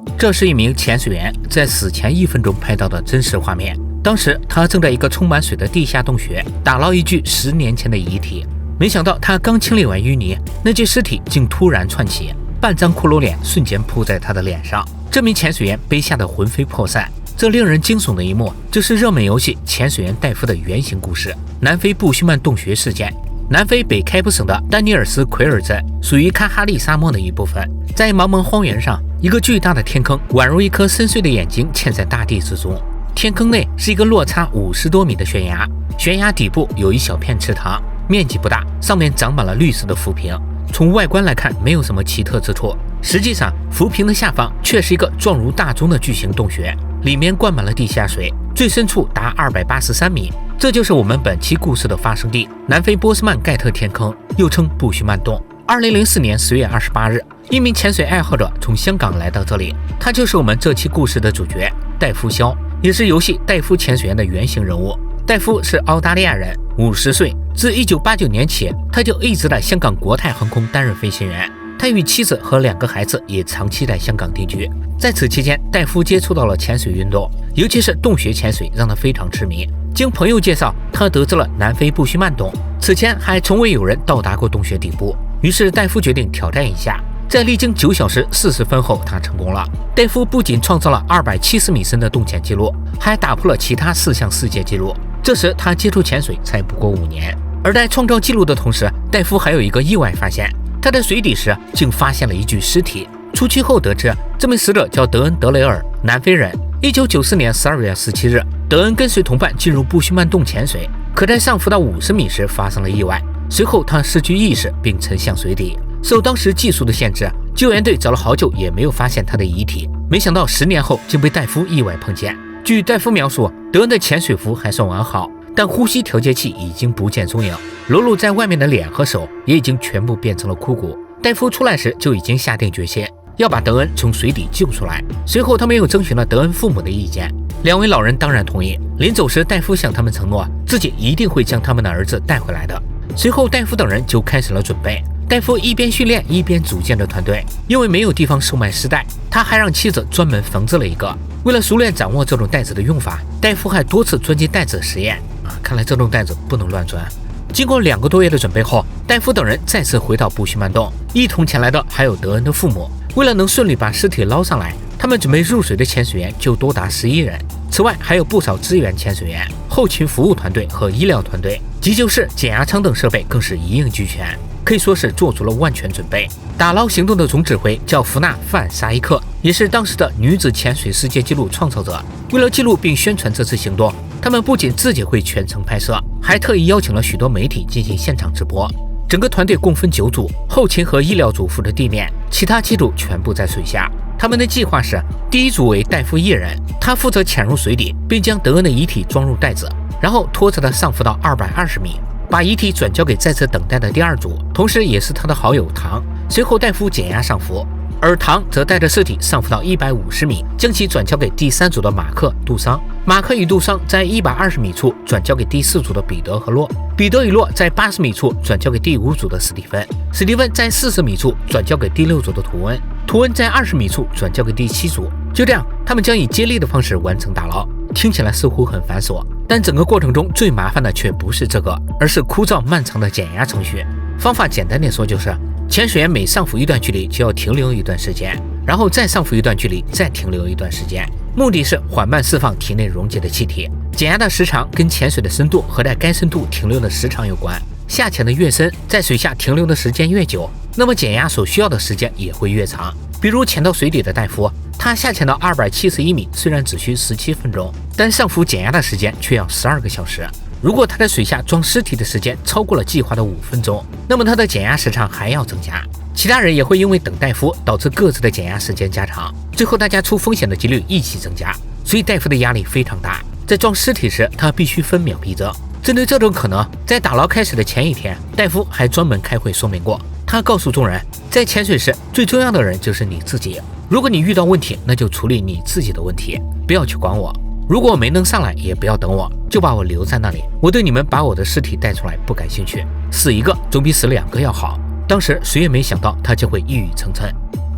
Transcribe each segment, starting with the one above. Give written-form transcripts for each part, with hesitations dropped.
这是一名潜水员在死前1分钟拍到的真实画面。当时他正在一个充满水的地下洞穴打捞一具10年前的遗体，没想到他刚清理完淤泥，那具尸体竟突然窜起，半张骷髅脸瞬间扑在他的脸上。这名潜水员被吓得魂飞魄散。这令人惊悚的一幕，就是热门游戏《潜水员戴夫》的原型故事——南非布须曼洞穴事件。南非北开普省的丹尼尔斯奎尔镇属于喀哈利沙漠的一部分，在茫茫荒原上，一个巨大的天坑宛如一颗深邃的眼睛嵌在大地之中。天坑内是一个落差50多米的悬崖，悬崖底部有一小片池塘，面积不大，上面长满了绿色的浮萍。从外观来看，没有什么奇特之处。实际上，浮萍的下方却是一个状如大钟的巨型洞穴，里面灌满了地下水，最深处达283米。这就是我们本期故事的发生地——南非波斯曼盖特天坑，又称布须曼洞。2004年10月28日，一名潜水爱好者从香港来到这里，他就是我们这期故事的主角戴夫肖，也是游戏戴夫潜水员的原型人物。戴夫是澳大利亚人，50岁，自1989年起，他就一直在香港国泰航空担任飞行员。他与妻子和2个孩子也长期在香港定居。在此期间，戴夫接触到了潜水运动，尤其是洞穴潜水让他非常痴迷。经朋友介绍，他得知了南非布须曼洞，此前还从未有人到达过洞穴底部。于是戴夫决定挑战一下。在历经9小时40分后，他成功了。戴夫不仅创造了270米深的洞潜记录，还打破了其他4项世界纪录。这时他接触潜水才不过5年。而在创造纪录的同时，戴夫还有一个意外发现，他在水底时竟发现了一具尸体。出去后得知，这名死者叫德恩·德雷尔，南非人。1994年12月17日，德恩跟随同伴进入布须曼洞潜水，可在上浮到50米时发生了意外，随后他失去意识并沉向水底。受当时技术的限制，救援队找了好久也没有发现他的遗体。没想到10年后竟被戴夫意外碰见。据戴夫描述，德恩的潜水服还算完好，但呼吸调节器已经不见踪影，裸露在外面的脸和手也已经全部变成了枯骨。戴夫出来时就已经下定决心要把德恩从水底救出来。随后他们又征询了德恩父母的意见，2位老人当然同意。临走时，戴夫向他们承诺自己一定会将他们的儿子带回来的。随后戴夫等人就开始了准备。戴夫一边训练一边组建着团队，因为没有地方售卖丝带，他还让妻子专门缝制了一个。为了熟练掌握这种带子的用法，戴夫还多次钻进带子实验。看来这种带子不能乱钻。经过2个多月的准备后，戴夫等人再次回到布须曼洞，一同前来的还有德恩的父母。为了能顺利把尸体捞上来，他们准备入水的潜水员就多达11人。此外还有不少支援潜水员、后勤服务团队和医疗团队，急救室、减压舱等设备更是一应俱全，可以说是做足了万全准备。打捞行动的总指挥叫弗纳·范沙伊克，也是当时的女子潜水世界纪录创造者。为了记录并宣传这次行动，他们不仅自己会全程拍摄，还特意邀请了许多媒体进行现场直播。整个团队共分9组，后勤和医疗组负责地面，其他7组全部在水下。他们的计划是，第1组为戴夫1人，他负责潜入水底，并将德恩的遗体装入袋子，然后拖着他上浮到220米，把遗体转交给在此等待的第2组，同时也是他的好友唐。随后戴夫减压上浮，而唐则带着尸体上浮到150米，将其转交给第3组的马克、杜桑。马克与杜桑在120米处转交给第4组的彼得和洛，彼得与洛在80米处转交给第5组的史蒂芬，史蒂芬在40米处转交给第6组的图恩，图恩在20米处转交给第7组。就这样，他们将以接力的方式完成打捞。听起来似乎很繁琐，但整个过程中最麻烦的却不是这个，而是枯燥漫长的减压程序。方法简单点说，就是潜水员每上浮一段距离就要停留一段时间，然后再上浮一段距离再停留一段时间，目的是缓慢释放体内溶解的气体。减压的时长跟潜水的深度和在该深度停留的时长有关，下潜的越深，在水下停留的时间越久，那么减压所需要的时间也会越长。比如潜到水底的戴夫，他下潜到271米虽然只需17分钟，但上浮减压的时间却要12个小时。如果他在水下装尸体的时间超过了计划的5分钟，那么他的减压时长还要增加。其他人也会因为等戴夫导致各自的减压时间加长，最后大家出风险的几率一起增加，所以戴夫的压力非常大。在装尸体时，他必须分秒必争。针对这种可能，在打捞开始的前一天，戴夫还专门开会说明过。他告诉众人，在潜水时最重要的人就是你自己，如果你遇到问题，那就处理你自己的问题，不要去管我。如果我没能上来，也不要等我，就把我留在那里。我对你们把我的尸体带出来不感兴趣，死一个总比死2个要好。当时谁也没想到他就会一语成谶。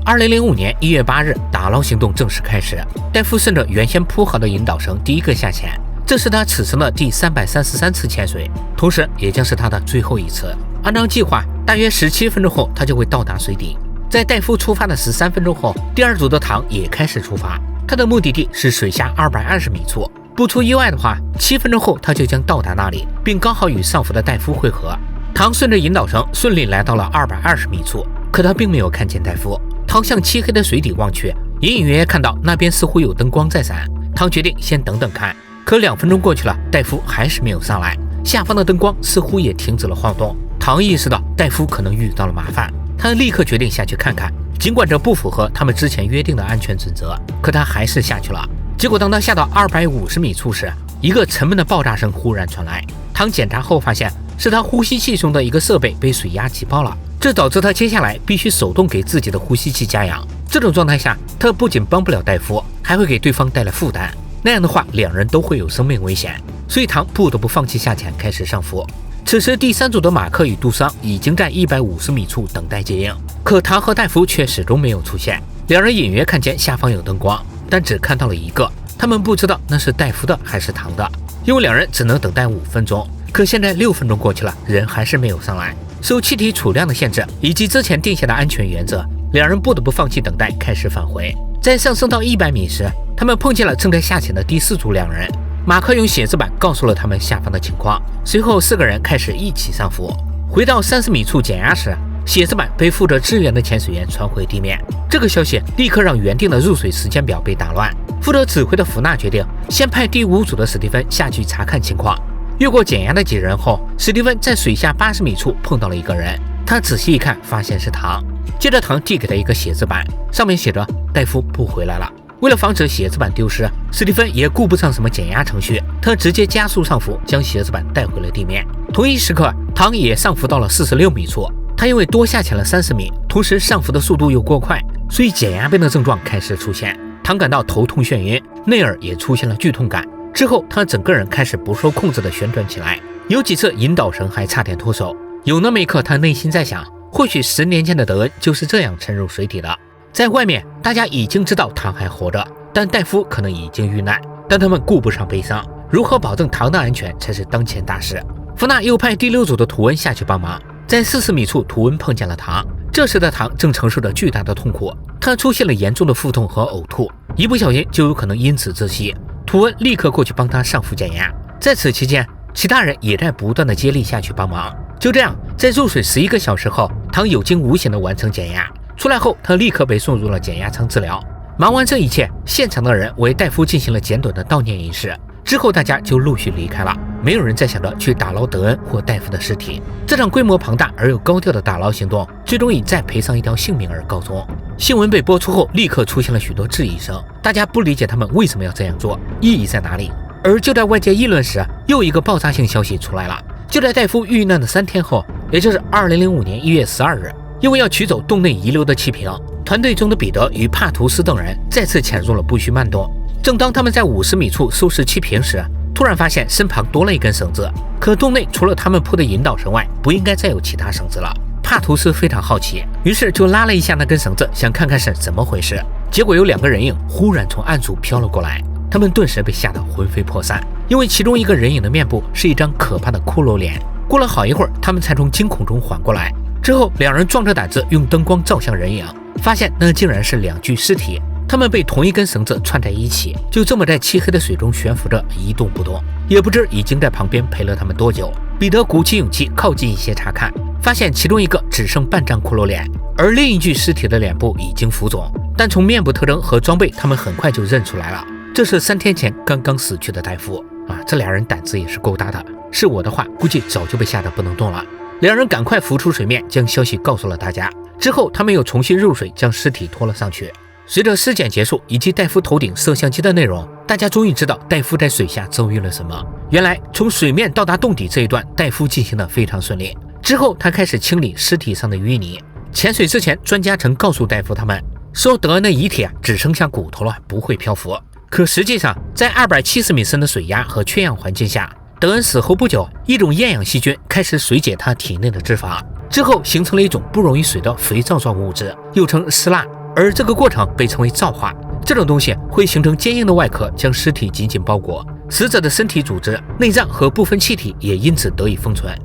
2005年1月8日，打捞行动正式开始。戴夫顺着原先铺好的引导绳第一个下潜，这是他此生的第333次潜水，同时也将是他的最后一次。按照计划，大约17分钟后，他就会到达水底。在戴夫出发的13分钟后，第二组的唐也开始出发，他的目的地是水下220米处。不出意外的话，7分钟后他就将到达那里，并刚好与上浮的戴夫汇合。唐顺着引导绳顺利来到了220米处，可他并没有看见戴夫。唐向漆黑的水底望去，隐隐约约看到那边似乎有灯光在闪。唐决定先等等看，可2分钟过去了，戴夫还是没有上来，下方的灯光似乎也停止了晃动。唐意识到戴夫可能遇到了麻烦，他立刻决定下去看看。尽管这不符合他们之前约定的安全准则，可他还是下去了。结果当他下到250米处时，一个沉闷的爆炸声忽然传来。唐检查后发现是他呼吸器中的一个设备被水压挤爆了，这导致他接下来必须手动给自己的呼吸器加氧。这种状态下，他不仅帮不了戴夫，还会给对方带来负担，那样的话两人都会有生命危险，所以唐不得不放弃下潜，开始上浮。此时第三组的马克与杜桑已经在150米处等待接应，可唐和戴夫却始终没有出现。两人隐约看见下方有灯光，但只看到了一个，他们不知道那是戴夫的还是唐的，因为两人只能等待5分钟。可现在6分钟过去了，人还是没有上来。受气体储量的限制以及之前定下的安全原则，两人不得不放弃等待，开始返回。在上升到100米时，他们碰见了正在下潜的第4组两人。马克用写字板告诉了他们下方的情况，随后4个人开始一起上浮。回到30米处减压时，写字板被负责支援的潜水员传回地面。这个消息立刻让原定的入水时间表被打乱。负责指挥的福纳决定先派第5组的史蒂芬下去查看情况。越过减压的几人后，史蒂芬在水下80米处碰到了一个人，他仔细一看，发现是唐。接着唐递给他一个写字板，上面写着戴夫不回来了。为了防止写字板丢失，史蒂芬也顾不上什么减压程序，他直接加速上浮，将写字板带回了地面。同一时刻，唐也上浮到了46米处。他因为多下潜了30米，同时上浮的速度又过快，所以减压病的症状开始出现。唐感到头痛眩晕，内耳也出现了剧痛感。之后，他整个人开始不受控制地旋转起来，有几次引导绳还差点脱手。有那么一刻，他内心在想，或许10年前的德恩就是这样沉入水底的。在外面，大家已经知道唐还活着，但戴夫可能已经遇难，但他们顾不上悲伤，如何保证唐的安全才是当前大事。福纳又派第6组的图恩下去帮忙，在40米处，图恩碰见了唐。这时的唐正承受着巨大的痛苦，他出现了严重的腹痛和呕吐，一不小心就有可能因此窒息。图恩立刻过去帮他上浮减压，在此期间，其他人也在不断的接力下去帮忙。就这样，在入水11个小时后，唐有惊无险地完成减压。出来后，他立刻被送入了减压舱治疗。忙完这一切，现场的人为戴夫进行了简短的悼念仪式。之后，大家就陆续离开了，没有人再想着去打捞德恩或戴夫的尸体。这场规模庞大而又高调的打捞行动，最终以再赔上一条性命而告终。新闻被播出后，立刻出现了许多质疑声，大家不理解他们为什么要这样做，意义在哪里。而就在外界议论时，又一个爆炸性消息出来了。就在戴夫遇难的3天后，也就是2005年1月12日。因为要取走洞内遗留的气瓶，团队中的彼得与帕图斯等人再次潜入了不须曼洞。正当他们在50米处收拾气瓶时，突然发现身旁多了一根绳子，可洞内除了他们铺的引导绳外，不应该再有其他绳子了。帕图斯非常好奇，于是就拉了一下那根绳子，想看看是怎么回事。结果有2个人影忽然从暗处飘了过来，他们顿时被吓得魂飞魄散，因为其中一个人影的面部是一张可怕的骷髅脸。过了好一会儿，他们才从惊恐中缓过来。之后，2人壮着胆子用灯光照向人影，发现那竟然是2具尸体，他们被同一根绳子串在一起，就这么在漆黑的水中悬浮着，一动不动。也不知已经在旁边陪了他们多久。彼得鼓起勇气靠近一些查看，发现其中一个只剩半张骷髅脸，而另一具尸体的脸部已经浮肿，但从面部特征和装备，他们很快就认出来了，这是3天前刚刚死去的戴夫啊！这2人胆子也是够大的，是我的话，估计早就被吓得不能动了。2人赶快浮出水面，将消息告诉了大家。之后，他们又重新入水，将尸体拖了上去。随着尸检结束以及戴夫头顶摄像机的内容，大家终于知道戴夫在水下遭遇了什么。原来，从水面到达洞底这一段，戴夫进行得非常顺利。之后，他开始清理尸体上的淤泥。潜水之前，专家曾告诉戴夫他们说，德恩的遗体只剩下骨头了，不会漂浮。可实际上，在270米深的水压和缺氧环境下，德恩死后不久，一种厌氧细菌开始水解他体内的脂肪，之后形成了一种不溶于水的肥皂状物质，又称丝蜡。而这个过程被称为造化。这种东西会形成坚硬的外壳，将尸体紧紧包裹，死者的身体组织、内脏和部分气体也因此得以封存。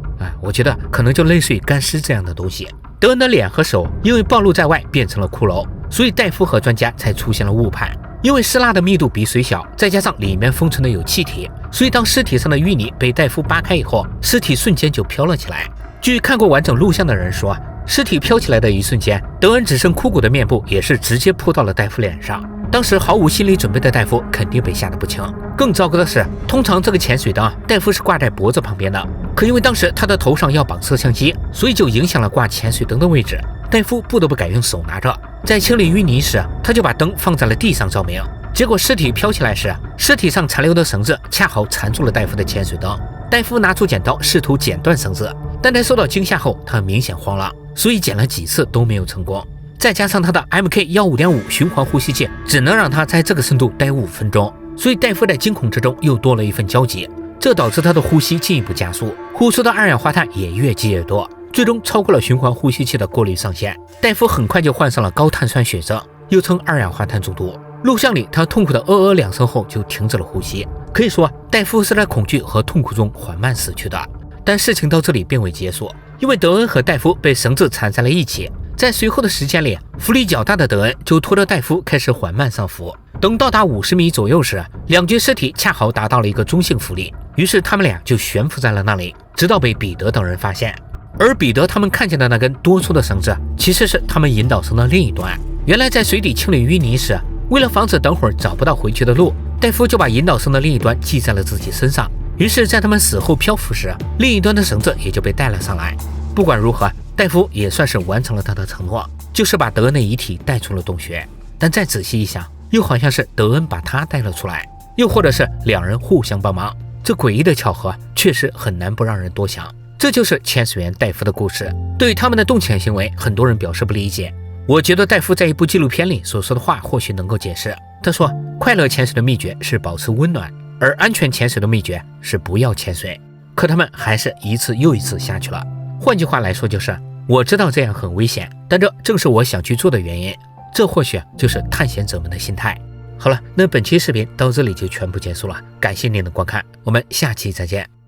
我觉得可能就类似于干尸这样的东西。德恩的脸和手因为暴露在外变成了骷髅，所以戴夫和专家才出现了误判。因为尸蜡的密度比水小，再加上里面封存的有气体，所以当尸体上的淤泥被戴夫扒开以后，尸体瞬间就飘了起来。据看过完整录像的人说，尸体飘起来的一瞬间，德恩只剩枯骨的面部也是直接扑到了戴夫脸上。当时毫无心理准备的戴夫肯定被吓得不轻。更糟糕的是，通常这个潜水灯戴夫是挂在脖子旁边的，可因为当时他的头上要绑摄像机，所以就影响了挂潜水灯的位置。戴夫不得不改用手拿着，在清理淤泥时，他就把灯放在了地上照明。结果尸体飘起来时，尸体上残留的绳子恰好缠住了戴夫的潜水灯。戴夫拿出剪刀试图剪断绳子，但在受到惊吓后，他明显慌了，所以剪了几次都没有成功。再加上他的 MK-15.5 循环呼吸器只能让他在这个深度待5分钟，所以戴夫在惊恐之中又多了一份焦急，这导致他的呼吸进一步加速，呼出的二氧化碳也越积越多，最终超过了循环呼吸器的过滤上限。戴夫很快就患上了高碳酸血症，又称二氧化碳中毒。录像里他痛苦的2声后就停止了呼吸，可以说戴夫是在恐惧和痛苦中缓慢死去的。但事情到这里并未结束，因为德恩和戴夫被绳子缠在了一起。在随后的时间里，浮力较大的德恩就拖着戴夫开始缓慢上浮。等到达50米左右时，两具尸体恰好达到了一个中性浮力，于是他们俩就悬浮在了那里，直到被彼得等人发现。而彼得他们看见的那根多出的绳子，其实是他们引导绳的另一端。原来在水底清理淤泥时，为了防止等会儿找不到回去的路，戴夫就把引导绳的另一端系在了自己身上。于是在他们死后漂浮时，另一端的绳子也就被带了上来。不管如何，戴夫也算是完成了他的承诺，就是把德恩的遗体带出了洞穴。但再仔细一想，又好像是德恩把他带了出来，又或者是两人互相帮忙。这诡异的巧合确实很难不让人多想。这就是潜水员戴夫的故事。对于他们的动潜行为，很多人表示不理解。我觉得戴夫在一部纪录片里所说的话或许能够解释。他说，快乐潜水的秘诀是保持温暖，而安全潜水的秘诀是不要潜水。可他们还是一次又一次下去了。换句话来说，就是我知道这样很危险，但这正是我想去做的原因。这或许就是探险者们的心态。好了，那本期视频到这里就全部结束了，感谢您的观看，我们下期再见。